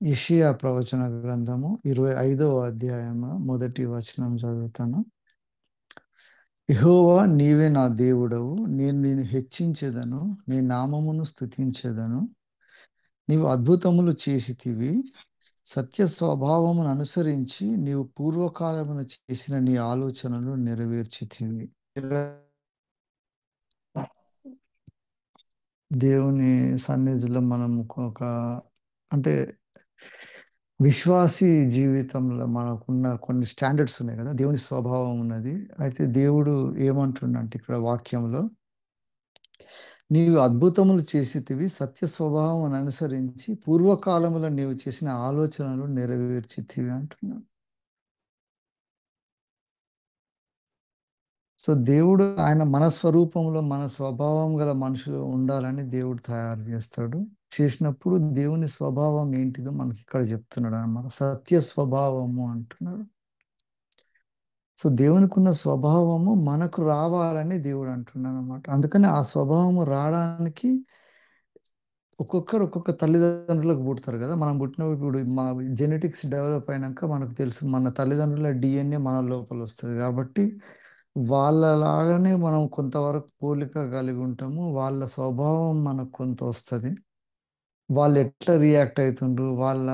యెషయా ప్రవచన గ్రంథము 25వ అధ్యాయము మొదటి వచనం చదువుతాను. యెహోవా నీవే నా దేవుడవు, నేను నిన్ను హెచ్చించెదను, నీ నామమును స్తుతించెదను. నీవు అద్భుతములు చేసితివి, సత్య స్వభావమును అనుసరించి నీవు పూర్వకాలమున చేసిన నీ ఆలోచనలు నెరవేర్చితివి. దేవుని సన్నిధిలో మనం ఒక అంటే విశ్వాసి జీవితంలో మనకున్న కొన్ని స్టాండర్డ్స్ ఉన్నాయి కదా, దేవుని స్వభావం ఉన్నది. అయితే దేవుడు ఏమంటుండంటే ఇక్కడ వాక్యంలో, నీవు అద్భుతములు చేసితివి, సత్య స్వభావం అనుసరించి పూర్వకాలములో నీవు చేసిన ఆలోచనలు నెరవేర్చితివి అంటున్నాడు. సో దేవుడు ఆయన మన స్వరూపంలో మన స్వభావం గల మనుషులు ఉండాలని దేవుడు తయారు చేస్తాడు. చేసినప్పుడు దేవుని స్వభావం ఏంటిదో మనకి ఇక్కడ చెప్తున్నాడు అన్నమాట. సత్య స్వభావము అంటున్నాడు. సో దేవునికి ఉన్న స్వభావము మనకు రావాలని దేవుడు అంటున్నాడు అనమాట. అందుకని ఆ స్వభావము రావడానికి ఒక్కొక్కరు ఒక్కొక్క తల్లిదండ్రులకు పుడతారు కదా. మనం పుట్టినప్పుడు ఇప్పుడు మా జెనెటిక్స్ డెవలప్ అయినాక మనకు తెలుసు మన తల్లిదండ్రుల డిఎన్ఏ మన లోపల వస్తుంది. కాబట్టి వాళ్ళలాగానే మనం కొంతవరకు పోలిక కలిగి ఉంటాము. వాళ్ళ స్వభావం మనకు కొంత వస్తుంది. వాళ్ళు ఎట్లా రియాక్ట్ అవుతుండ్రు, వాళ్ళ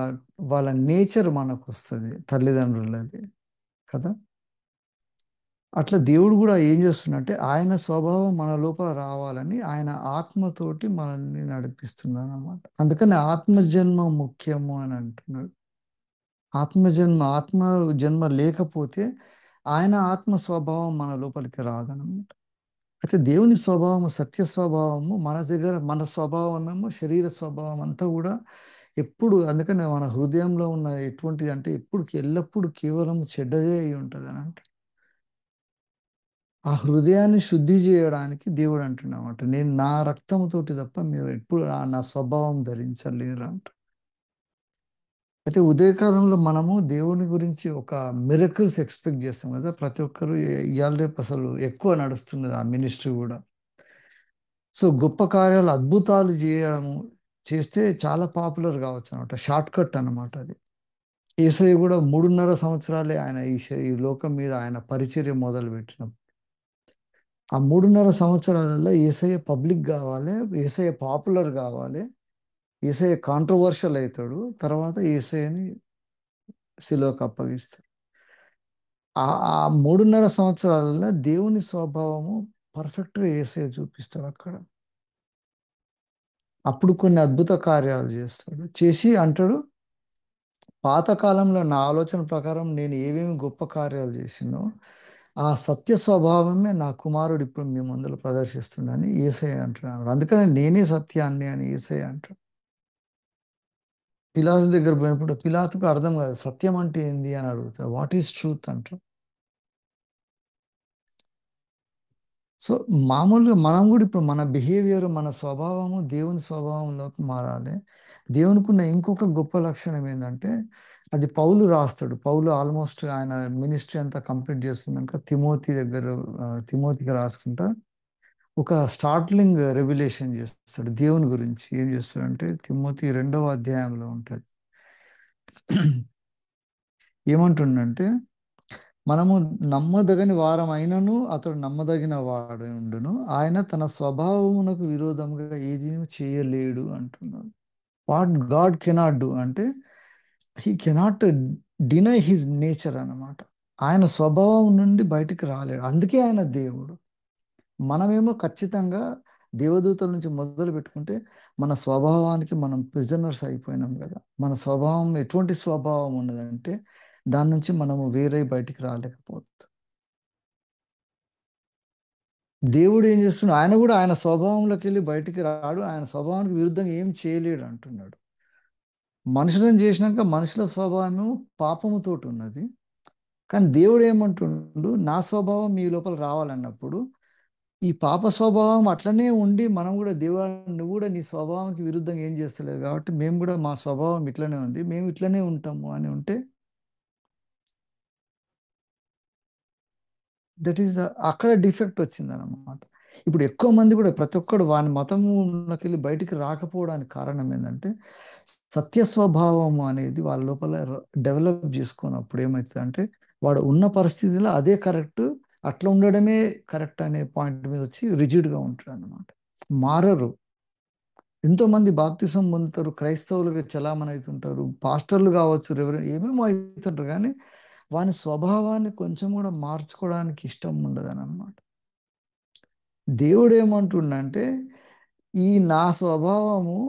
వాళ్ళ నేచర్ మనకు వస్తుంది తల్లిదండ్రులది కదా. అట్లా దేవుడు కూడా ఏం చేస్తున్నంటే ఆయన స్వభావం మన లోపల రావాలని ఆయన ఆత్మతోటి మనల్ని నడిపిస్తున్నాడు అన్నమాట. అందుకని ఆత్మజన్మ ముఖ్యము అని అంటున్నాడు. ఆత్మ జన్మ లేకపోతే ఆయన ఆత్మ స్వభావం మన లోపలికి రాదనమాట. అయితే దేవుని స్వభావము సత్య స్వభావము మన దగ్గర, మన స్వభావము శరీర స్వభావం అంతా కూడా ఎప్పుడు, అందుకని మన హృదయంలో ఉన్న ఎటువంటిది అంటే ఎప్పుడు ఎల్లప్పుడూ కేవలం చెడ్డదే అయి ఉంటుంది అని అంటే, ఆ హృదయాన్ని శుద్ధి చేయడానికి దేవుడు అంటున్నమాట, నేను నా రక్తంతోటి తప్ప మీరు ఎప్పుడు నా స్వభావం ధరించలేరు అంట. అయితే ఉదయకాలంలో మనము దేవుని గురించి ఒక మిరకల్స్ ఎక్స్పెక్ట్ చేస్తాం కదా. ప్రతి ఒక్కరు ఇవాళ రేపు అసలు ఎక్కువ నడుస్తున్నది ఆ మినిస్ట్రీ కూడా. సో గొప్ప కార్యాలు అద్భుతాలు చేయడము చేస్తే చాలా పాపులర్ కావచ్చు అనమాట. షార్ట్ కట్ అనమాట అది. యేసయ్య కూడా 3.5 సంవత్సరాలే ఆయన ఈ లోకం మీద ఆయన పరిచర్య మొదలు పెట్టినప్పుడు. ఆ 3.5 సంవత్సరాలలో యేసయ్య పబ్లిక్ కావాలి, యేసయ్య పాపులర్ కావాలి, యేసయ్య కాంట్రవర్షియల్ అవుతాడు, తర్వాత యేసయ్యని సిలువకు అప్పగిస్తాడు. ఆ 3.5 సంవత్సరాలలో దేవుని స్వభావము పర్ఫెక్ట్గా యేసయ్య చూపిస్తాడు అక్కడ. అప్పుడు కొన్ని అద్భుత కార్యాలు చేస్తాడు, చేసి అంటాడు, పాతకాలంలో నా ఆలోచన ప్రకారం నేను ఏమేమి గొప్ప కార్యాలు చేసినో ఆ సత్య స్వభావమే నా కుమారుడు ఇప్పుడు మీ ముందులో ప్రదర్శిస్తుండని యేసయ్య అంటున్నాడు. అందుకని నేనే సత్యాన్ని అని యేసయ్య అంటాడు. పిలాతు దగ్గర పోయినప్పుడు పిలాతుకు అర్థం కాదు సత్యం అంటే ఏంది అని అడుగుతాడు. వాట్ ఈస్ ట్రూత్ అంటాడు. సో మామూలుగా మనం కూడా ఇప్పుడు మన బిహేవియర్, మన స్వభావము దేవుని స్వభావంలోకి మారాలి. దేవునికి ఉన్న ఇంకొక గొప్ప లక్షణం ఏంటంటే, అది పౌలు రాస్తాడు. పౌలు ఆల్మోస్ట్ ఆయన మినిస్ట్రీ అంతా కంప్లీట్ చేస్తున్నాక తిమోతి దగ్గర, తిమోతికి రాసుకుంటా ఒక స్టార్ట్లింగ్ రెవల్యూషన్ చేస్తాడు దేవుని గురించి. ఏం చేస్తాడంటే తిమోతి 2వ అధ్యాయంలో ఉంటుంది. ఏమంటుండంటే, మనము నమ్మదగని వారం అయినను అతడు నమ్మదగిన వాడు ఉండును, ఆయన తన స్వభావమునకు విరోధముగా ఏది చేయలేడు అంటున్నాడు. వాట్ గాడ్ కెనాట్ డూ అంటే he cannot deny his nature అన్నమాట. ఆయన స్వభావం నుండి బయటికి రాలేడు, అందుకే ఆయన దేవుడు. మనమేమో ఖచ్చితంగా దేవదూతల నుంచి మొదలు పెట్టుకుంటే మన స్వభావానికి మనం ప్రిజనర్స్ అయిపోయినాం కదా. మన స్వభావం ఎటువంటి స్వభావం ఉన్నదంటే దాని నుంచి మనము వేరే బయటికి రాలేకపోతాం. దేవుడు ఏం చేస్తున్నాడు, ఆయన కూడా ఆయన స్వభావంలోకి వెళ్ళి బయటికి రాడు, ఆయన స్వభావానికి విరుద్ధంగా ఏం చేయలేడు అంటున్నాడు. మనుషులను చేసినాక మనుషుల స్వభావం పాపముతోటి ఉన్నది. కానీ దేవుడు ఏమంటుండు, నా స్వభావం మీ లోపల రావాలన్నప్పుడు ఈ పాప స్వభావం అట్లనే ఉండి మనం కూడా దేవుడు నువ్వు కూడా నీ స్వభావానికి విరుద్ధంగా ఏం చేస్తలేవు కాబట్టి మేము కూడా మా స్వభావం ఇట్లనే ఉంది, మేము ఇట్లనే ఉంటాము అని ఉంటే, దట్ ఈస్ అక్కడ డిఫెక్ట్ వచ్చింది అన్నమాట. ఇప్పుడు ఎక్కువ మంది కూడా ప్రతి ఒక్కడు వాని మతంలోకి వెళ్ళి బయటికి రాకపోవడానికి కారణం ఏంటంటే సత్య స్వభావం అనేది వాళ్ళ లోపల డెవలప్ చేసుకున్నప్పుడు ఏమవుతుంది అంటే వాడు ఉన్న పరిస్థితిలో అదే కరెక్ట్, అట్లా ఉండడమే కరెక్ట్ అనే పాయింట్ మీద వచ్చి రిజిడ్గా ఉంటాడు అనమాట. మారరు. ఎంతో మంది బాప్తిసం పొందుతారు, క్రైస్తవులుగా చలామణి అవుతుంటారు, పాస్టర్లు కావచ్చు, రెవరెండ్ ఏమేమో అవుతుంటారు, కానీ వాని స్వభావాన్ని కొంచెం కూడా మార్చుకోవడానికి ఇష్టం ఉండదని అనమాట. దేవుడు ఏమంటుండంటే ఈ నా స్వభావము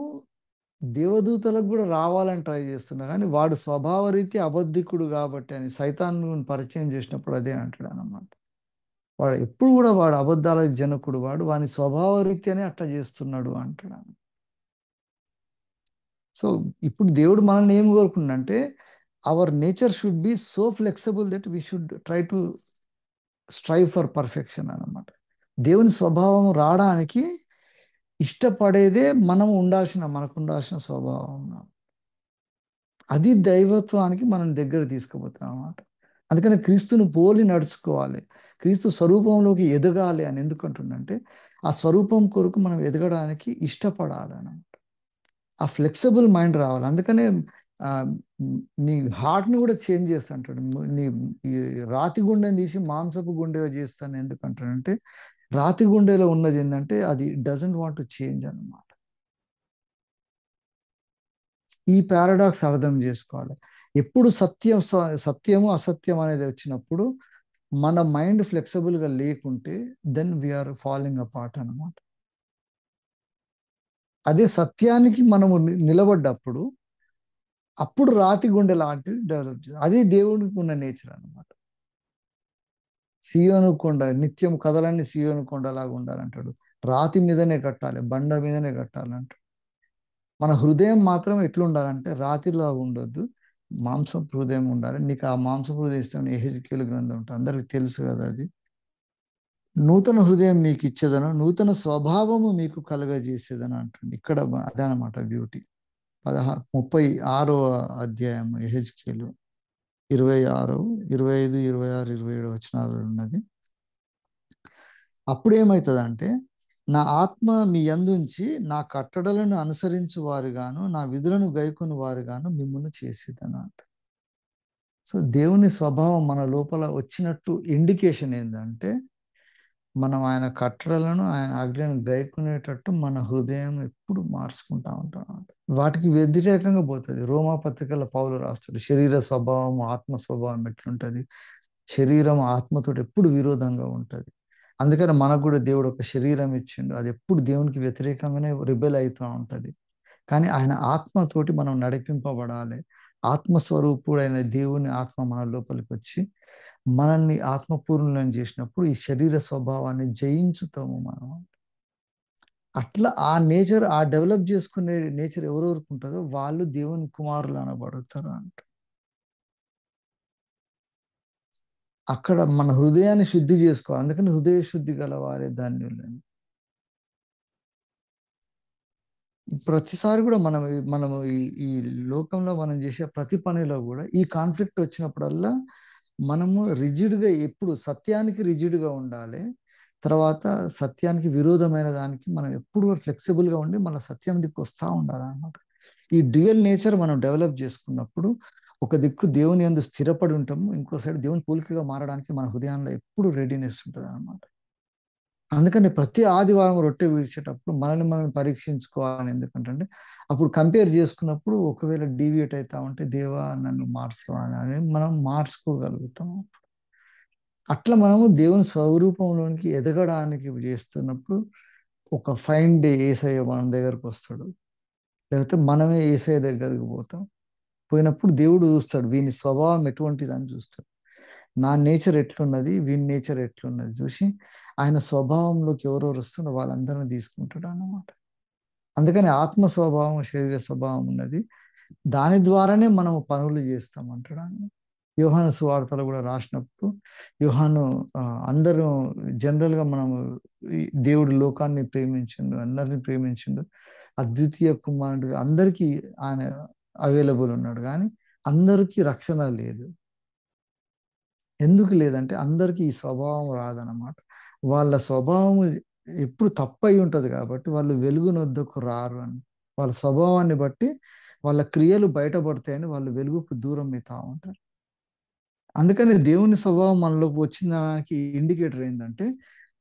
దేవదూతలకు కూడా రావాలని ట్రై చేస్తున్నా, కానీ వాడు స్వభావ రీతి అబద్ధికుడు కాబట్టి అని సైతాను పరిచయం చేసినప్పుడు అదే అంటాడు అన్నమాట. వాడు ఎప్పుడు కూడా వాడు అబద్ధాల జనకుడు, వాని స్వభావ రీత్యానే అట్లా చేస్తున్నాడు అంటాడు. సో ఇప్పుడు దేవుడు మనల్ని ఏం కోరుకుండంటే our nature should be so flexible that we should try to strive for perfection అన్నమాట. దేవుని స్వభావం రావడానికి ఇష్టపడేదే మనకు ఉండాల్సిన స్వభావం. అది దైవత్వానికి మనం దగ్గర తీసుకుపోతాం అన్నమాట. అందుకని క్రీస్తును పోలి నడుచుకోవాలి, క్రీస్తు స్వరూపంలోకి ఎదగాలి అని ఎందుకంటుండంటే ఆ స్వరూపం కొరకు మనం ఎదగడానికి ఇష్టపడాలి అన్నమాట. ఆ ఫ్లెక్సిబుల్ మైండ్ రావాలి. అందుకనే ఆ, నీ హార్ట్ని కూడా చేంజ్ చేస్తా అంటాడు. నీ ఈ రాతి గుండెని తీసి మాంసపు గుండెగా చేస్తాను ఎందుకంటాడంటే రాతి గుండెలో ఉన్నది ఏంటంటే అది డజంట్ వాంట్ టు చేంజ్ అన్నమాట. ఈ పారాడాక్స్ అర్థం చేసుకోవాలి. ఎప్పుడు సత్యము అసత్యం అనేది వచ్చినప్పుడు మన మైండ్ ఫ్లెక్సిబుల్గా లేకుంటే then we are following a part అనమాట. అదే సత్యానికి మనము నిలబడ్డప్పుడు అప్పుడు రాతి గుండె లాంటిది డెవలప్ చేయాలి. అది దేవునికి ఉన్న నేచర్ అనమాట. సీయోను కొండ నిత్యం కథలన్నీ సీయోను కొండలాగా ఉండాలంటాడు. రాతి మీదనే కట్టాలి, బండ మీదనే కట్టాలంటాడు. మన హృదయం మాత్రం ఎట్లుండాలంటే రాతిలాగా ఉండొద్దు, మాంసపు హృదయం ఉండాలి. నీకు ఆ మాంసపు హృదయం ఇస్తాను యెహెజ్కేలు గ్రంథం ఉంటుంది, అందరికి తెలుసు కదా అది. నూతన హృదయం మీకు ఇచ్చేదను, నూతన స్వభావము మీకు కలుగజేసేదని అంటుంది. ఇక్కడ అదే అనమాట బ్యూటీ. 36వ అధ్యాయం యెహెజ్కేలు 26, 25, 26, 27 వచనాలు ఉన్నది. అప్పుడు ఏమవుతుందంటే నా ఆత్మ మీ యందుంచి నా కట్టడలను అనుసరించు వారుగాను నా విధులను గైకొని వారుగాను మిమ్మును చేసేదను అంట. సో దేవుని స్వభావం మన లోపల వచ్చినట్టు ఇండికేషన్ ఏంటంటే మనం ఆయన కట్టడలను ఆయన ఆజ్ఞను గైకునేటట్టు మన హృదయం ఎప్పుడు మార్చుకుంటా ఉంటాం. వాటికి వ్యతిరేకంగా పోతుంది. రోమా పత్రికల పౌలు రాస్తాడు శరీర స్వభావం ఆత్మ స్వభావం ఎట్లుంటది, శరీరం ఆత్మతో ఎప్పుడు విరోధంగా ఉంటుంది. అందుకని మనకు కూడా దేవుడు ఒక శరీరం ఇచ్చిండు, అది ఎప్పుడు దేవునికి వ్యతిరేకంగానే రిబెల్ అవుతూ ఉంటుంది. కానీ ఆయన ఆత్మతోటి మనం నడిపింపబడాలి. ఆత్మస్వరూపుడైన దేవుని ఆత్మ మన లోపలికి వచ్చి మనల్ని ఆత్మపూర్ణులను చేసినప్పుడు ఈ శరీర స్వభావాన్ని జయించుతాము మనం. అట్లా ఆ నేచర్, ఆ డెవలప్ చేసుకునే నేచర్ ఎవరెవరికి ఉంటుందో వాళ్ళు దేవుని కుమారులు అనబడతారు అంట. అక్కడ మన హృదయాన్ని శుద్ధి చేసుకోవాలి. అందుకని హృదయ శుద్ధి గల వారే ధన్యులని. ప్రతిసారి కూడా మనము ఈ లోకంలో మనం చేసే ప్రతి పనిలో కూడా ఈ కాన్ఫ్లిక్ట్ వచ్చినప్పుడల్లా మనము రిజిడ్గా, ఎప్పుడు సత్యానికి రిజిడ్గా ఉండాలి, తర్వాత సత్యానికి విరోధమైన దానికి మనం ఎప్పుడు ఫ్లెక్సిబుల్గా ఉండి మన సత్యం దిక్కు వస్తూ ఉండాలన్నమాట. ఈ డ్యూయల్ నేచర్ మనం డెవలప్ చేసుకున్నప్పుడు ఒక దిక్కు దేవుని యందు స్థిరపడి ఉంటాము, ఇంకో సైడ్ దేవుని పోలికగా మారడానికి మన హృదయంలో ఎప్పుడు రెడీనెస్ ఉంటుంది అనమాట. అందుకని ప్రతి ఆదివారం రొట్టె విడిచేటప్పుడు మనల్ని మనం పరీక్షించుకోవాలని. ఎందుకంటే అప్పుడు కంపేర్ చేసుకున్నప్పుడు ఒకవేళ డీవియేట్ అవుతా ఉంటే దేవా నన్ను మార్చుకోవాలని మనం మార్చుకోగలుగుతాం. అట్లా మనము దేవుని స్వరూపంలోనికి ఎదగడానికి చేస్తున్నప్పుడు ఒక ఫైన్ డే ఏసయ్య మన దగ్గరకు వస్తాడు, లేకపోతే మనమే ఏసయ్య దగ్గరికి పోతాం. పోయినప్పుడు దేవుడు చూస్తాడు వీని స్వభావం ఎటువంటిది అని చూస్తాడు. నా నేచర్ ఎట్లున్నది, వీని నేచర్ ఎట్లున్నది చూసి ఆయన స్వభావంలోకి ఎవరెవరు వస్తుందో వాళ్ళందరినీ తీసుకుంటాడు అన్నమాట. అందుకని ఆత్మ స్వభావం శరీర స్వభావం ఉన్నది, దాని ద్వారానే మనం పనులు చేస్తాం అంటాడు. యోహాను సువార్తలు కూడా రాసినప్పుడు యోహాను అందరూ జనరల్గా మనము దేవుడు లోకాన్ని ప్రేమించిండు, అందరినీ ప్రేమించిండు, అద్వితీయ కుమారుడు అందరికీ ఆయన అవైలబుల్ ఉన్నాడు, కానీ అందరికీ రక్షణ లేదు. ఎందుకు లేదంటే అందరికీ ఈ స్వభావం రాదనమాట. వాళ్ళ స్వభావం ఎప్పుడు తప్పై ఉంటది కాబట్టి వాళ్ళు వెలుగునొద్దకు రారు అని. వాళ్ళ స్వభావాన్ని బట్టి వాళ్ళ క్రియలు బయటపడతాయని వాళ్ళు వెలుగుకు దూరం అవుతా ఉంటారు. అందుకని దేవుని స్వభావం మనలోకి వచ్చిన దానికి ఇండికేటర్ ఏంటంటే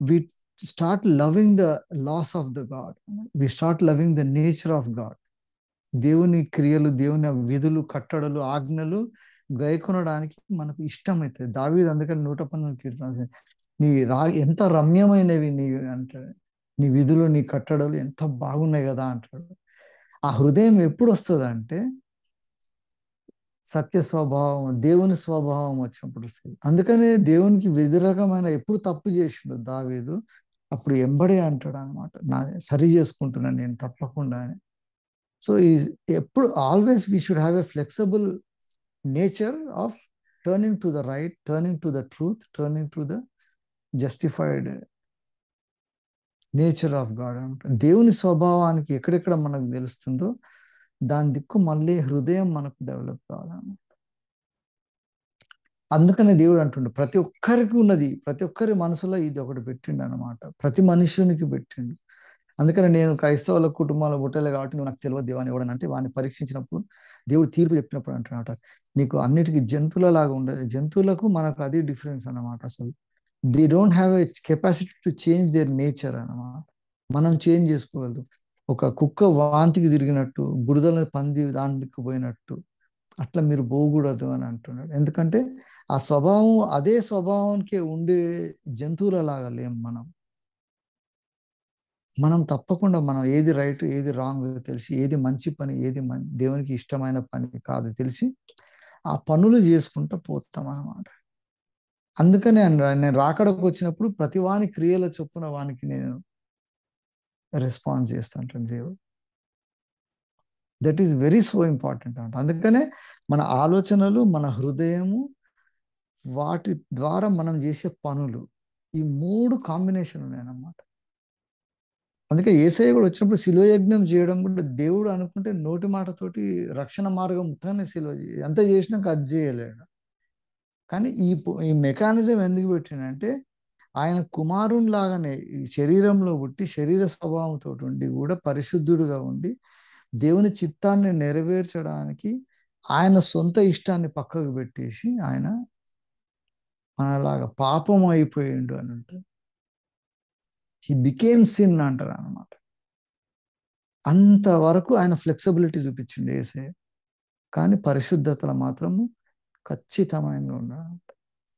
we start loving the laws of the God, we start loving the nature of God. దేవుని క్రియలు, దేవుని విధులు, కట్టడలు, ఆజ్ఞలు గైకొనడానికి మనకు ఇష్టమవుతుంది. దావీదు అందుకని 119 కీర్తన నీ ఎంత రమ్యమైనవి నీ అంటాడు, నీ విధులు నీ కట్టడలు ఎంత బాగున్నాయి కదా అంటాడు. ఆ హృదయం ఎప్పుడు వస్తుంది అంటే సత్య స్వభావం, దేవుని స్వభావం వచ్చినప్పుడు వస్తుంది. అందుకనే దేవునికి వ్యతిరేకమైన ఎప్పుడు తప్పు చేసిండు దావీదు, అప్పుడు ఎంబడే అంటాడు అనమాట, నా సరి చేసుకుంటున్నాను నేను తప్పకుండా అని. సో ఈ ఎప్పుడు always we should have a flexible nature of turning to the right, turning to the truth, turning to the justified nature of God అంట. దేవుని స్వభావానికి ఎక్కడెక్కడ మనకు తెలుస్తుందో దాని దిక్కు మళ్ళీ హృదయం మనకు డెవలప్ కావాలన్నమాట. అందుకనే దేవుడు అంటుండు ప్రతి ఒక్కరికి ఉన్నది, ప్రతి ఒక్కరి మనసులో ఇది ఒకటి పెట్టిండు అనమాట, ప్రతి మనుష్యునికి పెట్టిండు. అందుకని నేను క్రైస్తవుల కుటుంబాల పుట్టలే కాబట్టి నువ్వు నాకు తెలియదు దేవాన్ని ఎవడని అంటే వాడిని పరీక్షించినప్పుడు దేవుడు తీర్పు చెప్పినప్పుడు అంటున్నమాట, నీకు అన్నిటికీ జంతువుల లాగా ఉండదు. జంతువులకు మనకు అది డిఫరెన్స్ అనమాట. అసలు they don't have a capacity to change their nature అనమాట. మనం చేంజ్ చేసుకోగలదు. ఒక కుక్క వాంతికి తిరిగినట్టు, బురదల పంది దానికి పోయినట్టు అట్లా మీరు పోకూడదు అని అంటున్నాడు. ఎందుకంటే ఆ స్వభావం అదే స్వభావానికి ఉండే జంతువుల లాగా లేం మనం. మనం తప్పకుండా మనం ఏది రైట్ ఏది రాంగ్ తెలిసి, ఏది మంచి పని ఏది దేవునికి ఇష్టమైన పని కాదు తెలిసి ఆ పనులు చేసుకుంటూ పోతాం అన్నమాట. అందుకనే నేను రాకడకు వచ్చినప్పుడు ప్రతి వాని క్రియల చొప్పున వానికి నేను రెస్పాన్స్ చేస్తుంటాను దేవుడు. That is very so important అంట. అందుకనే మన ఆలోచనలు, మన హృదయము, వాటి ద్వారా మనం చేసే పనులు, ఈ 3 కాంబినేషన్ ఉన్నాయన్నమాట. అందుకే యేసయ్య కూడా వచ్చినప్పుడు శిలువ యజ్ఞం చేయడం కూడా దేవుడు అనుకుంటే నోటి మాటతోటి రక్షణ మార్గం మొత్తాన్ని శిలువ ఎంత చేసినాక అది చేయలేడు. కానీ ఈ మెకానిజం ఎందుకు పెట్టినంటే ఆయన కుమారుని లాగానే ఈ శరీరంలో పుట్టి శరీర స్వభావంతో ఉండి కూడా పరిశుద్ధుడుగా ఉండి దేవుని చిత్తాన్ని నెరవేర్చడానికి ఆయన సొంత ఇష్టాన్ని పక్కకు పెట్టేసి ఆయన మనలాగా పాపం అయిపోయిండు అని అంటే హీ బికేమ్ సిన్ అంటారు అనమాట. అంతవరకు ఆయన ఫ్లెక్సిబిలిటీ చూపించిండు యేసయ్య. కానీ పరిశుద్ధతలో మాత్రము ఖచ్చితమైన ఉండాలి.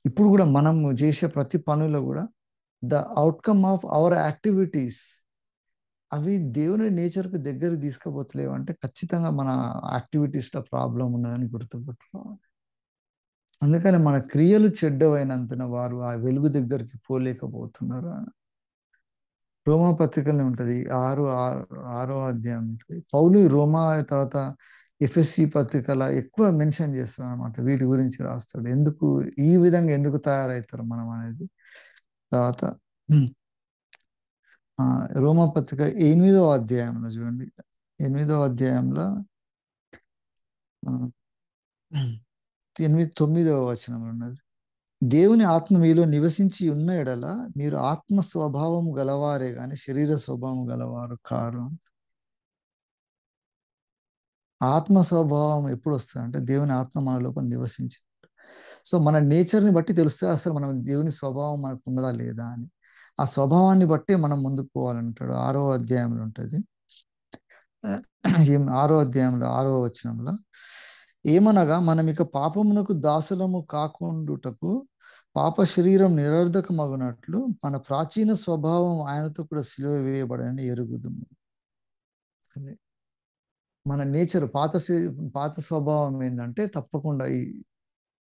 ఇప్పుడు కూడా మనము చేసే ప్రతి పనులు కూడా the outcome of our activities అవి దేవుని నేచర్కి దగ్గర తీసుకుపోతలేవు అంటే ఖచ్చితంగా మన యాక్టివిటీస్లో ప్రాబ్లం ఉన్నదని గుర్తుపెట్టుకోవాలి. అందుకని మన క్రియలు చెడ్డవైనందున వారు ఆ వెలుగు దగ్గరికి పోలేకపోతున్నారు అని రోమా పత్రికలో ఉంటుంది. 6వ అధ్యాయం ఉంటుంది. పౌలు రోమా తర్వాత ఎఫ్ఎస్సి పత్రికల ఎక్కువ మెన్షన్ చేస్తాడు అనమాట. వీటి గురించి రాస్తాడు, ఎందుకు ఈ విధంగా ఎందుకు తయారవుతారు మనం అనేది. తర్వాత రోమా పత్రిక 8వ అధ్యాయంలో చూడండి, 8వ అధ్యాయంలో 9వ వచనంలో ఉన్నది, దేవుని ఆత్మ మీలో నివసించి ఉన్న ఎడల మీరు ఆత్మ స్వభావం గలవారే గాని శరీర స్వభావం గలవారు కారు. ఆత్మ స్వభావం ఎప్పుడు వస్తుంది అంటే దేవుని ఆత్మ మన లోపల నివసించి, సో మన నేచర్ని బట్టి తెలుస్తే అసలు మనం దేవుని స్వభావం మనకు ఉన్నదా లేదా అని. ఆ స్వభావాన్ని బట్టి మనం ముందుకు పోవాలంటాడు. 6వ అధ్యాయంలో ఉంటుంది. 6వ అధ్యాయంలో 6వ వచనంలో ఏమనగా మనం ఇక పాపమునకు దాసులము కాకుండుటకు పాప శరీరం నిరర్ధకమగునట్లు మన ప్రాచీన స్వభావం ఆయనతో కూడా సిలువ వేయబడని ఎరుగుదుము. మన నేచర్ పాత స్వభావం ఏంటంటే తప్పకుండా ఈ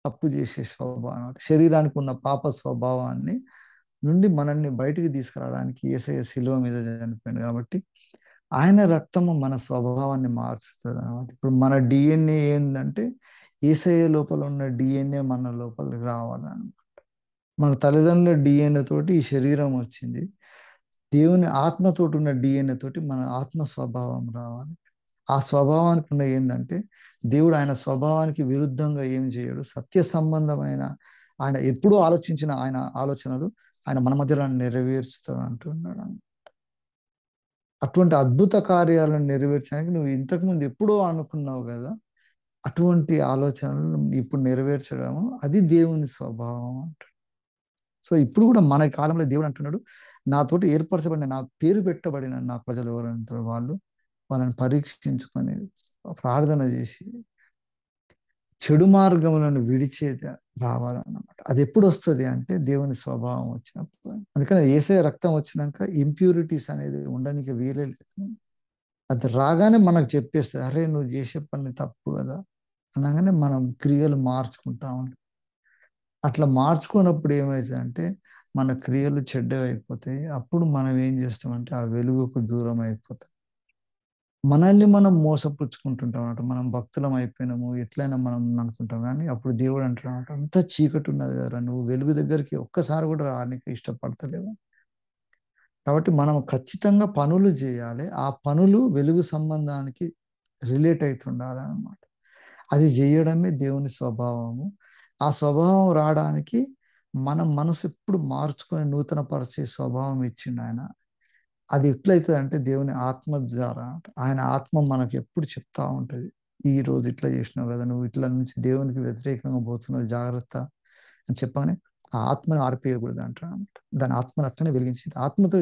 తప్పు చేసే స్వభావం, శరీరానికి ఉన్న పాప స్వభావాన్ని నుండి మనల్ని బయటికి తీసుకురావడానికి యేసయ్య శిలువ మీద చనిపోయింది కాబట్టి ఆయన రక్తము మన స్వభావాన్ని మార్చుతుంది అనమాట. ఇప్పుడు మన డిఎన్ఏ ఏంటంటే యేసయ్య లోపల ఉన్న డిఎన్ఏ మన లోపలికి రావాలన్నమాట. మన తల్లిదండ్రుల డిఎన్ఏ తోటి ఈ శరీరం వచ్చింది, దేవుని ఆత్మతోటి ఉన్న డిఎన్ఏ తోటి మన ఆత్మ స్వభావం రావాలి. ఆ స్వభావానికి ఉన్న ఏంటంటే దేవుడు ఆయన స్వభావానికి విరుద్ధంగా ఏం చేయడు, సత్య సంబంధమైన ఆయన ఎప్పుడూ ఆలోచించిన ఆయన ఆలోచనలు ఆయన మన మధ్యలో నెరవేర్చుతాడు అంటున్నాడు. అటువంటి అద్భుత కార్యాలను నెరవేర్చడానికి నువ్వు ఇంతకుముందు ఎప్పుడో అనుకున్నావు కదా, అటువంటి ఆలోచనలు ఇప్పుడు నెరవేర్చడం అది దేవుని స్వభావం అంట. సో ఇప్పుడు కూడా మన కాలంలో దేవుడు అంటున్నాడు, నాతోటి ఏర్పరచబడిన, నా పేరు పెట్టబడిన నా ప్రజలు ఎవరు అంటారు, వాళ్ళని పరీక్షించుకొని ప్రార్థన చేసి చెడు మార్గములను విడిచేది రావాలన్నమాట. అది ఎప్పుడు వస్తుంది అంటే దేవుని స్వభావం వచ్చినప్పుడు. అందుకని యేసయ్య రక్తం వచ్చినాక ఇంప్యూరిటీస్ అనేది ఉండడానికి వీలే లేదు. అది రాగానే మనకు చెప్పేస్తుంది, అరే నువ్వు చేసే పని తప్పు కదా అనగానే మనం క్రియలు మార్చుకుంటా ఉంటాం. అట్లా మార్చుకున్నప్పుడు ఏమవుతుందంటే మన క్రియలు చెడ్డవైపోతాయి. అప్పుడు మనం ఏం చేస్తామంటే ఆ వెలుగుకు దూరం అయిపోతాం. మనల్ని మనం మోసపుచ్చుకుంటుంటాం అన్నమాట. మనం భక్తులం అయిపోయినాము ఎట్లయినా మనం అనుకుంటాం, కానీ అప్పుడు దేవుడు అంటున్నాడు, అంత చీకటి ఉన్నది కదా, నువ్వు వెలుగు దగ్గరికి ఒక్కసారి కూడా రానికి ఇష్టపడతలేవు. కాబట్టి మనం ఖచ్చితంగా పనులు చేయాలి. ఆ పనులు వెలుగు సంబంధానికి రిలేట్ అవుతుండాలి అన్నమాట. అది చేయడమే దేవుని స్వభావము. ఆ స్వభావం రావడానికి మనం మనసు ఎప్పుడు మార్చుకొని నూతన పరిచే స్వభావం ఇచ్చిండు ఆయన. అది ఎట్లయితుంది అంటే దేవుని ఆత్మ ద్వారా. ఆయన ఆత్మ మనకు ఎప్పుడు చెప్తా ఉంటుంది, ఈ రోజు ఇట్లా చేసినావు కదా, నువ్వు ఇట్లా నుంచి దేవునికి వ్యతిరేకంగా పోతున్నావు, జాగ్రత్త అని చెప్పగానే ఆ ఆత్మను ఆర్పేయకూడదు అంటాడు అనమాట. దాని ఆత్మను అట్లనే వెలిగించింది. ఆత్మతో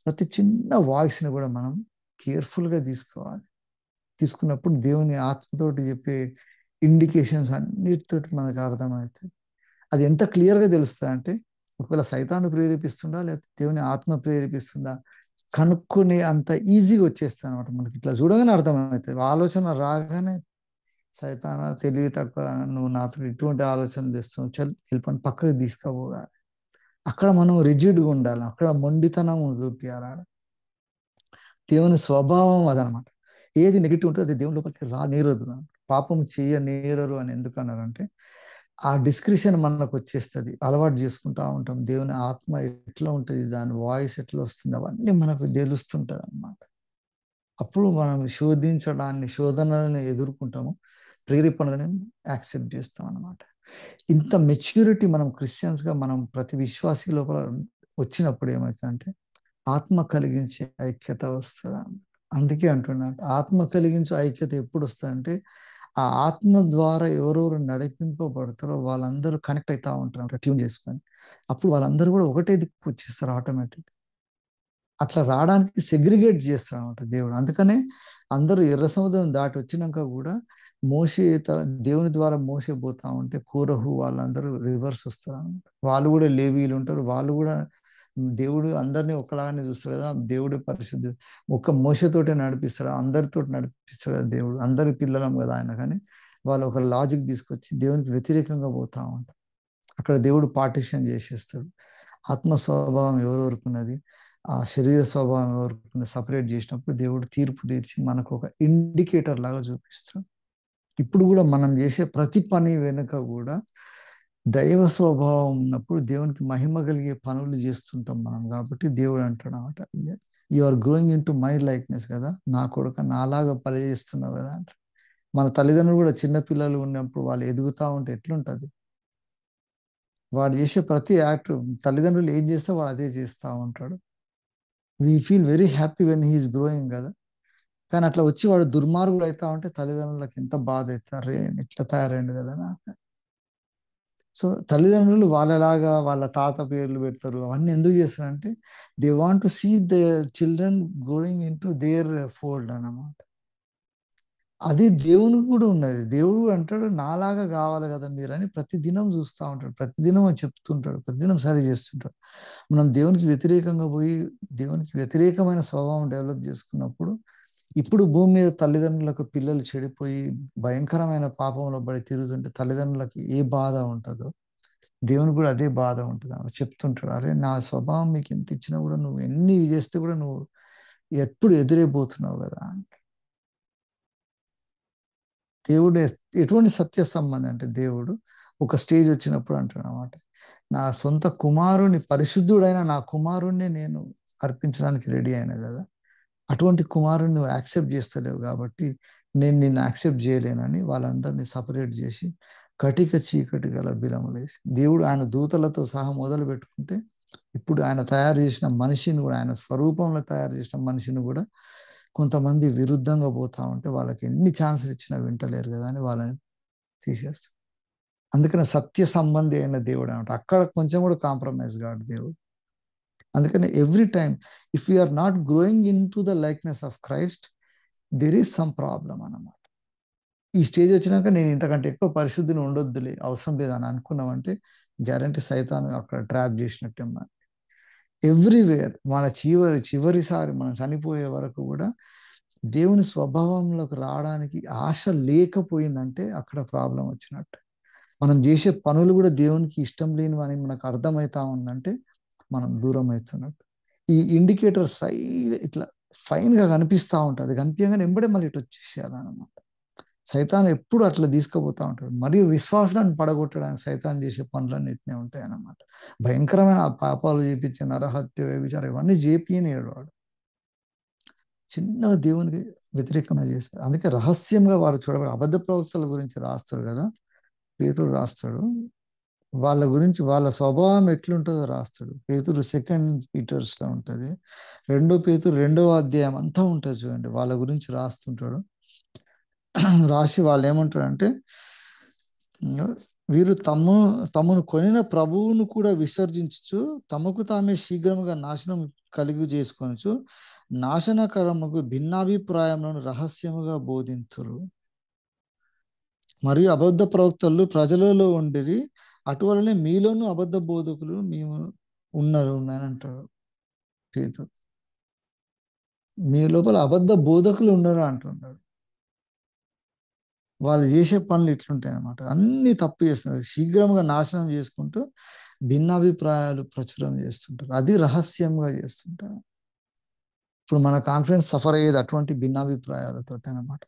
ప్రతి చిన్న వాయిస్ని కూడా మనం కేర్ఫుల్గా తీసుకోవాలి. తీసుకున్నప్పుడు దేవుని ఆత్మతోటి చెప్పే ఇండికేషన్స్ అన్నిటితోటి మనకు అర్థమవుతుంది. అది ఎంత క్లియర్గా తెలుస్తుంది అంటే ఒకవేళ సైతాను ప్రేరేపిస్తుందా లేకపోతే దేవుని ఆత్మ ప్రేరేపిస్తుందా కనుక్కునే అంత ఈజీగా వచ్చేస్తుంది అనమాట. మనకి ఇట్లా చూడగానే అర్థమవుతుంది. ఆలోచన రాగానే సైతాన తెలివి తక్కువ, నువ్వు నాతో ఇటువంటి ఆలోచన తెస్తున్నావు, చల్ వెళ్ళిపోయి పక్కకు తీసుకుపోవాలి. అక్కడ మనం రిజిడ్గా ఉండాలి, అక్కడ మొండితనం చూపించాలి. దేవుని స్వభావం అదనమాట. ఏది నెగిటివ్ ఉంటుందో అది దేవుని లోపలికి నేరదు. పాపం నేరరు అని ఎందుకు అన్నారంటే ఆ డిస్క్రిప్షన్ మనకు వచ్చేస్తుంది, అలవాటు చేసుకుంటా ఉంటాం. దేవుని ఆత్మ ఎట్లా ఉంటుంది, దాని వాయిస్ ఎట్లా వస్తుంది, అవన్నీ మనకు తెలుస్తుంటుంది అనమాట. అప్పుడు మనం శోధనలను ఎదుర్కొంటాము, ప్రేరేపణలను యాక్సెప్ట్ చేస్తాం అనమాట. ఇంత మెచ్యూరిటీ మనం క్రిస్టియన్స్గా మనం ప్రతి విశ్వాసి లోపల వచ్చినప్పుడు ఏమవుతుందంటే ఆత్మ కలిగించే ఐక్యత వస్తుంది. అందుకే అంటున్నాడు, ఆత్మ కలిగించే ఐక్యత ఎప్పుడు వస్తుందంటే ఆ ఆత్మ ద్వారా ఎవరెవరు నడిపింపబడతారో వాళ్ళందరూ కనెక్ట్ అవుతా ఉంటారు ట్యూన్ చేసుకొని. అప్పుడు వాళ్ళందరూ కూడా ఒకటే దిక్కు వచ్చేస్తారు ఆటోమేటిక్. అట్లా రావడానికి సెగ్రిగేట్ చేస్తాడు అనమాట దేవుడు. అందుకనే అందరూ ఎర్ర సముద్రం దాటి వచ్చినాక కూడా మోసే దేవుని ద్వారా మోసే పోతా ఉంటే కోరహు వాళ్ళందరూ రివర్స్ వస్తారు అనమాట. వాళ్ళు కూడా లేవీలు ఉంటారు, వాళ్ళు కూడా దేవుడు అందరినీ ఒకలాగానే చూస్తాడు కదా, దేవుడు పరిశుద్ధి ఒక్క మోసతోటే నడిపిస్తాడు, అందరితో నడిపిస్తాడు కదా దేవుడు, అందరి పిల్లలం కదా ఆయన. కానీ వాళ్ళు ఒక లాజిక్ తీసుకొచ్చి దేవునికి వ్యతిరేకంగా పోతా ఉంటారు. అక్కడ దేవుడు పార్టిషన్ చేసేస్తాడు. ఆత్మ స్వభావం ఎవరెవరికి ఉన్నది, ఆ శరీర స్వభావం ఎవరికి ఉన్నది సపరేట్ చేసినప్పుడు దేవుడు తీర్పు తీర్చి మనకు ఒక ఇండికేటర్ లాగా చూపిస్తాడు. ఇప్పుడు కూడా మనం చేసే ప్రతి పని వెనుక కూడా దైవ స్వభావం ఉన్నప్పుడు దేవునికి మహిమ కలిగే పనులు చేస్తుంటాం మనం. కాబట్టి దేవుడు అంటాడు అనమాట, you are growing into my likeness కదా, నా కొడుక నాలాగా పని చేస్తున్నావు కదా అంట. మన తల్లిదండ్రులు కూడా చిన్న పిల్లలు ఉన్నప్పుడు వాళ్ళు ఎదుగుతా ఉంటే ఎట్లుంటది, వాడు చేసే ప్రతి యాక్ట్ తల్లిదండ్రులు ఏం చేస్తే వాడు అదే చేస్తూ ఉంటాడు. We feel very happy when he is growing కదా. కానీ అట్లా వచ్చి వాడు దుర్మార్గుడు అవుతా ఉంటే తల్లిదండ్రులకు ఎంత బాధ అవుతారు, ఇట్లా తయారైండు కదా నాకు. సో తల్లిదండ్రులు వాళ్ళలాగా వాళ్ళ తాత పేర్లు పెడతారు, అవన్నీ ఎందుకు చేస్తారంటే they want to see the children going into their fold అన్నమాట. అది దేవునికి కూడా ఉన్నది. దేవుడు అంటాడు నాలాగా కావాలి కదా మీరని ప్రతిదినం చూస్తూ ఉంటాడు, ప్రతిదినం చెప్తుంటాడు, ప్రతిదినం సరి చేస్తుంటాడు. మనం దేవునికి వ్యతిరేకంగా పోయి దేవునికి వ్యతిరేకమైన స్వభావం డెవలప్ చేసుకున్నప్పుడు ఇప్పుడు భూమి మీద తల్లిదండ్రులకు పిల్లలు చెడిపోయి భయంకరమైన పాపంలో పడి తిరుగుతుంటే తల్లిదండ్రులకి ఏ బాధ ఉంటుందో దేవునికి కూడా అదే బాధ ఉంటుంది. చెప్తుంటాడు, అరే నా స్వభావం మీకు ఎంత ఇచ్చినా కూడా నువ్వు ఎన్ని చేస్తే కూడా నువ్వు ఎప్పుడు ఎదురైపోతున్నావు కదా. దేవుడు ఎటువంటి సత్య సంబంధం అంటే దేవుడు ఒక స్టేజ్ వచ్చినప్పుడు అంటాడు అనమాట, నా సొంత కుమారుని పరిశుద్ధుడైన నా కుమారుణ్ణి నేను అర్పించడానికి రెడీ అయినా కదా, అటువంటి కుమారుని నువ్వు యాక్సెప్ట్ చేస్తలేవు కాబట్టి నేను నిన్ను యాక్సెప్ట్ చేయలేనని వాళ్ళందరినీ సపరేట్ చేసి కటిక చీకటి గల బిలములేసి దేవుడు ఆయన దూతలతో సహా మొదలు పెట్టుకుంటే ఇప్పుడు ఆయన తయారు చేసిన మనిషిని కూడా, ఆయన స్వరూపంలో తయారు చేసిన మనిషిని కూడా కొంతమంది విరుద్ధంగా పోతా ఉంటే వాళ్ళకి ఎన్ని ఛాన్సెస్ ఇచ్చినా వింటలేరు కదా అని వాళ్ళని తీసేస్తారు. అందుకని సత్య సంబంధి అయిన దేవుడు అనమాట. అక్కడ కొంచెం కూడా కాంప్రమైజ్ కాడు దేవుడు. అందుకని every time if you are not growing into the likeness of Christ, there is some problem అన్నమాట. ఈ స్టేజ్ వచ్చినాక నేను ఇంతకంటే ఎక్కువ పరిశుద్ధిని ఉండొద్దులే, అవసరం లేదని అనుకున్నామంటే గ్యారంటీ సైతాను అక్కడ ట్రాప్ చేసినట్టే. ఎవ్రీవేర్ మన చివరిసారి మనం చనిపోయే వరకు కూడా దేవుని స్వభావంలోకి రావడానికి ఆశ లేకపోయిందంటే అక్కడ ప్రాబ్లం వచ్చినట్టు. మనం చేసే పనులు కూడా దేవునికి ఇష్టం లేనివని మనకు అర్థమవుతా ఉందంటే మనం దూరం అవుతున్నట్టు. ఈ ఇండికేటర్ ఇట్లా ఫైన్ గా కనిపిస్తూ ఉంటుంది. కనిపించగానే ఎంబడే మళ్ళీ ఇటు వచ్చేసేయాలన్నమాట. సైతాన్ ఎప్పుడు అట్లా తీసుకుపోతూ ఉంటాడు. మరియు విశ్వాసాన్ని పడగొట్టడానికి సైతాన్ చేసే పనులన్నిటినే ఉంటాయి అన్నమాట. భయంకరమైన పాపాలు చేపించే నరహత్య, వ్యభిచారం ఇవన్నీ చేపియనివాడు వాడు. చిన్నగా దేవునికి వ్యతిరేకంగా చేస్తారు. అందుకే రహస్యంగా వారు చూడబడి అబద్ధ ప్రవక్తల గురించి రాస్తాడు కదా, పేతురు రాస్తాడు. వాళ్ళ గురించి వాళ్ళ స్వభావం ఎట్లుంటుందో రాస్తాడు. పేతురు సెకండ్ పీటర్స్ లో ఉంటుంది. పేతురు 2వ అధ్యాయం అంతా ఉంటుంది చూడండి. వాళ్ళ గురించి రాస్తుంటాడు. రాసి వాళ్ళు ఏమంటారంటే, వీరు తమను కొనిన ప్రభువును కూడా విసర్జించు, తమకు తామే శీఘ్రముగా నాశనం కలిగి చేసుకొనచ్చు, నాశనకరముకు భిన్నాభిప్రాయములను రహస్యముగా బోధింతురు. మరియు అబద్ధ ప్రవక్తలు ప్రజలలో ఉండిరి, అటువలనే మీలోనూ అబద్ధ బోధకులు మేము ఉన్నారు అని అంటాడు పేతురు. మీ లోపల అబద్ధ బోధకులు ఉన్నారు అంటున్నాడు. వాళ్ళు చేసే పనులు ఇట్లుంటాయి అన్నమాట. అన్ని తప్పు చేస్తున్నారు, శీఘ్రంగా నాశనం చేసుకుంటూ భిన్నాభిప్రాయాలు ప్రచురం చేస్తుంటారు. అది రహస్యంగా చేస్తుంటారు. ఇప్పుడు మన కాన్ఫిడెన్స్ సఫర్ అయ్యేది అటువంటి భిన్నాభిప్రాయాలతో అనమాట.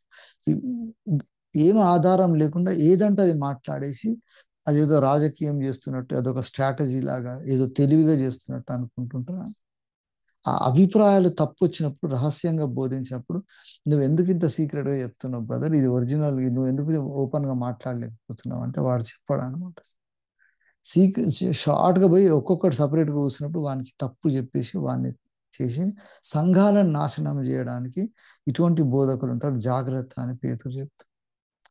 ఏం ఆధారం లేకుండా ఏదంటే అది మాట్లాడేసి అదేదో రాజకీయం చేస్తున్నట్టు, అదొక స్ట్రాటజీ లాగా ఏదో తెలివిగా చేస్తున్నట్టు అనుకుంటుంటారు. ఆ అభిప్రాయాలు తప్పు వచ్చినప్పుడు రహస్యంగా బోధించినప్పుడు, నువ్వు ఎందుకు ఇంత సీక్రెట్గా చెప్తున్నావు బ్రదర్, ఇది ఒరిజినల్, నువ్వు ఎందుకు ఓపెన్గా మాట్లాడలేకపోతున్నావు అంటే వాడు చెప్పాడు అనమాట. షార్ట్గా పోయి ఒక్కొక్కటి సపరేట్గా కూర్చున్నప్పుడు వానికి తప్పు చెప్పేసి వాడిని చేసి సంఘాలను నాశనం చేయడానికి ఇటువంటి బోధకులు ఉంటారు, జాగ్రత్త అని పేతురు చెప్తారు.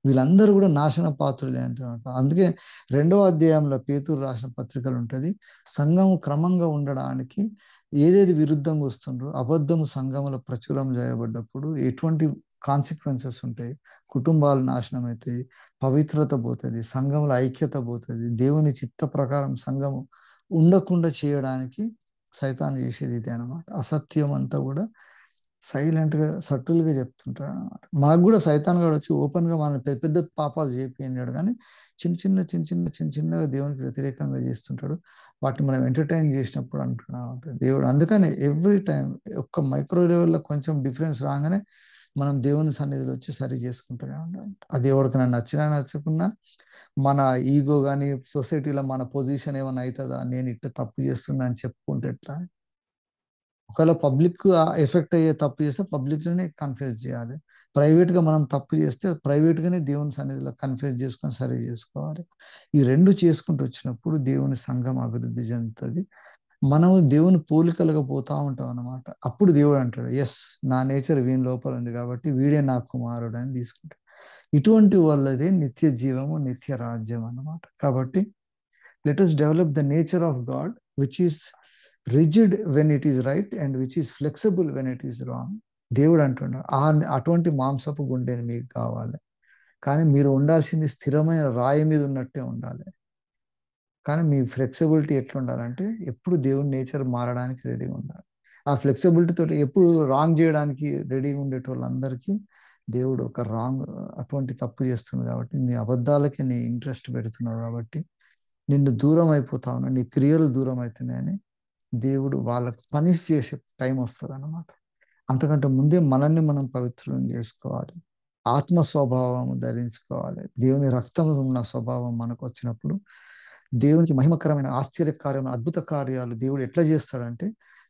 వీళ్ళందరూ కూడా నాశన పాత్రులే అంటున్నమాట. అందుకే 2వ అధ్యాయంలో పేతురు రాసిన పత్రికలు ఉంటుంది. సంఘము క్రమంగా ఉండడానికి ఏదేది విరుద్ధంగా వస్తుండ్రో, అబద్ధము సంఘములో ప్రచురం చేయబడ్డప్పుడు ఎటువంటి కాన్సిక్వెన్సెస్ ఉంటాయి, కుటుంబాలు నాశనం అవుతాయి, పవిత్రత పోతుంది, సంఘముల ఐక్యత పోతుంది, దేవుని చిత్త ప్రకారం సంఘము ఉండకుండా చేయడానికి సైతాన్ చేసేది ఇదే అనమాట. అసత్యం అంతా కూడా సైలెంట్గా సటిల్గా చెప్తుంటాడు అనమాట. మనకు కూడా సైతాన్ గాడు వచ్చి ఓపెన్గా మన పెద్ద పెద్ద పాపాలు చేపియన్నాడు, కానీ చిన్నగా దేవునికి వ్యతిరేకంగా చేస్తుంటాడు. వాటిని మనం ఎంటర్టైన్ చేసినప్పుడు అంటున్నాం దేవుడు. అందుకని ఎవ్రీ టైం ఒక్క మైక్రో లెవెల్లో కొంచెం డిఫరెన్స్ రాగానే మనం దేవుని సన్నిధిలో వచ్చి సరి చేసుకుంటూనే ఉండాలి. అది ఎవరికైనా నచ్చినా నచ్చకున్నా, మన ఈగో కానీ సొసైటీలో మన పొజిషన్ ఏమైనా అవుతుందా, నేను ఇట్లా తప్పు చేస్తున్నా అని చెప్పుకుంటే ఎట్లా. ఒకవేళ పబ్లిక్ ఎఫెక్ట్ అయ్యే తప్పు చేస్తే పబ్లిక్లోనే కన్ఫ్యూజ్ చేయాలి. ప్రైవేట్గా మనం తప్పు చేస్తే ప్రైవేట్గానే దేవుని సన్నిధిలో కన్ఫ్యూజ్ చేసుకొని సరి చేసుకోవాలి. ఈ 2 చేసుకుంటూ వచ్చినప్పుడు దేవుని సంఘం అభివృద్ధి చెందుతుంది. మనము దేవుని పోలికలుగా పోతా ఉంటాం అన్నమాట. అప్పుడు దేవుడు అంటాడు, ఎస్, నా నేచర్ వీని లోపల ఉంది కాబట్టి వీడే నా కుమారుడు అని తీసుకుంటాడు. ఇటువంటి వాళ్ళదే నిత్య జీవము, నిత్య రాజ్యం అన్నమాట. కాబట్టి let us develop the nature of God which is rigid when it is right and which is flexible when it is wrong. దేవుడు అంటున్నాడు, అటువంటి మాంసపు గుండెని మీకు కావాలి, కానీ మీరు ఉండాల్సింది స్థిరమైన రాయి మీద ఉన్నట్టే ఉండాలి. కానీ మీ ఫ్లెక్సిబిలిటీ ఎట్లా ఉండాలంటే ఎప్పుడు దేవుని నేచర్ మారడానికి రెడీగా ఉండాలి. ఆ ఫ్లెక్సిబిలిటీ తోటి ఎప్పుడు రాంగ్ చేయడానికి రెడీగా ఉండేటోళ్ళందరికీ దేవుడు ఒక అటువంటి తప్పు చేస్తుంది కాబట్టి, నీ అబద్ధాలకి నీ ఇంట్రెస్ట్ పెడుతున్నావు కాబట్టి నిన్ను దూరం అయిపోతా ఉన్నా, నీ క్రియలు దూరం అవుతున్నాయని దేవుడు వాళ్ళకి పనిష్ చేసే టైం వస్తుంది అన్నమాట. అంతకంటే ముందే మనల్ని మనం పవిత్రం చేసుకోవాలి, ఆత్మ స్వభావం ధరించుకోవాలి. దేవుని రక్తం ఉన్న స్వభావం మనకు వచ్చినప్పుడు దేవునికి మహిమకరమైన ఆశ్చర్యకార్యం, అద్భుత కార్యాలు దేవుడు ఎట్లా చేస్తాడంటే,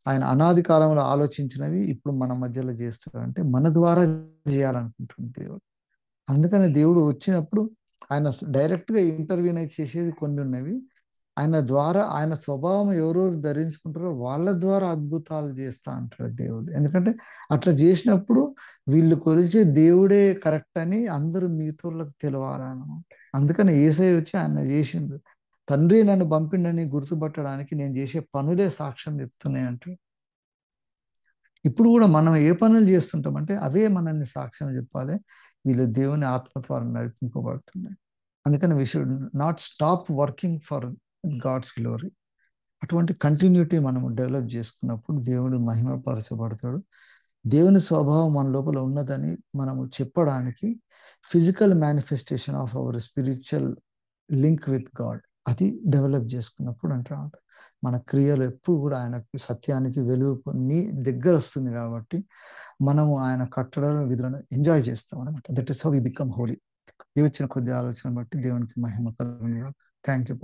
ఆయన అనాది కాలంలో ఆలోచించినవి ఇప్పుడు మన మధ్యలో చేస్తాడంటే మన ద్వారా చేయాలనుకుంటుంది దేవుడు. అందుకని దేవుడు వచ్చినప్పుడు ఆయన డైరెక్ట్గా ఇంటర్వ్యూన్ చేసేది కొన్ని ఉన్నవి, ఆయన ద్వారా ఆయన స్వభావం ఎవరెవరు ధరించుకుంటారో వాళ్ళ ద్వారా అద్భుతాలు చేస్తా అంటాడు దేవుడు. ఎందుకంటే అట్లా చేసినప్పుడు వీళ్ళు కొలిచే దేవుడే కరెక్ట్ అని అందరూ మిగతాళ్ళకి తెలవాలన్నమాట. అందుకని యేసయ్య వచ్చి ఆయన చేసిండు. తండ్రి నన్ను పంపిండని గుర్తుపట్టడానికి నేను చేసే పనులే సాక్ష్యం చెప్తున్నాయి అంటే. ఇప్పుడు కూడా మనం ఏ పనులు చేస్తుంటామంటే అవే మనల్ని సాక్ష్యం చెప్పాలి, వీళ్ళు దేవుని ఆత్మ ద్వారా నడిపింపబడుతున్నాయి. అందుకని we should not stop working for God's glory. అటువంటి కంటిన్యూటీ మనము డెవలప్ చేసుకున్నప్పుడు దేవుడు మహిమపరచబడతాడు. దేవుని స్వభావం మన లోపల ఉన్నదని మనము చెప్పడానికి physical manifestation of our spiritual link with God అది డెవలప్ చేసుకున్నప్పుడు అంటారు మన క్రియలు ఎప్పుడు కూడా ఆయనకు సత్యానికి వెలుగు దగ్గర వస్తుంది. కాబట్టి మనము ఆయన కట్టడల విధులను ఎంజాయ్ చేస్తాం అనమాట. That is how we become holy. దేవుని కొద్ది ఆలోచన బట్టి దేవునికి మహిమ కలుగును. Thank you.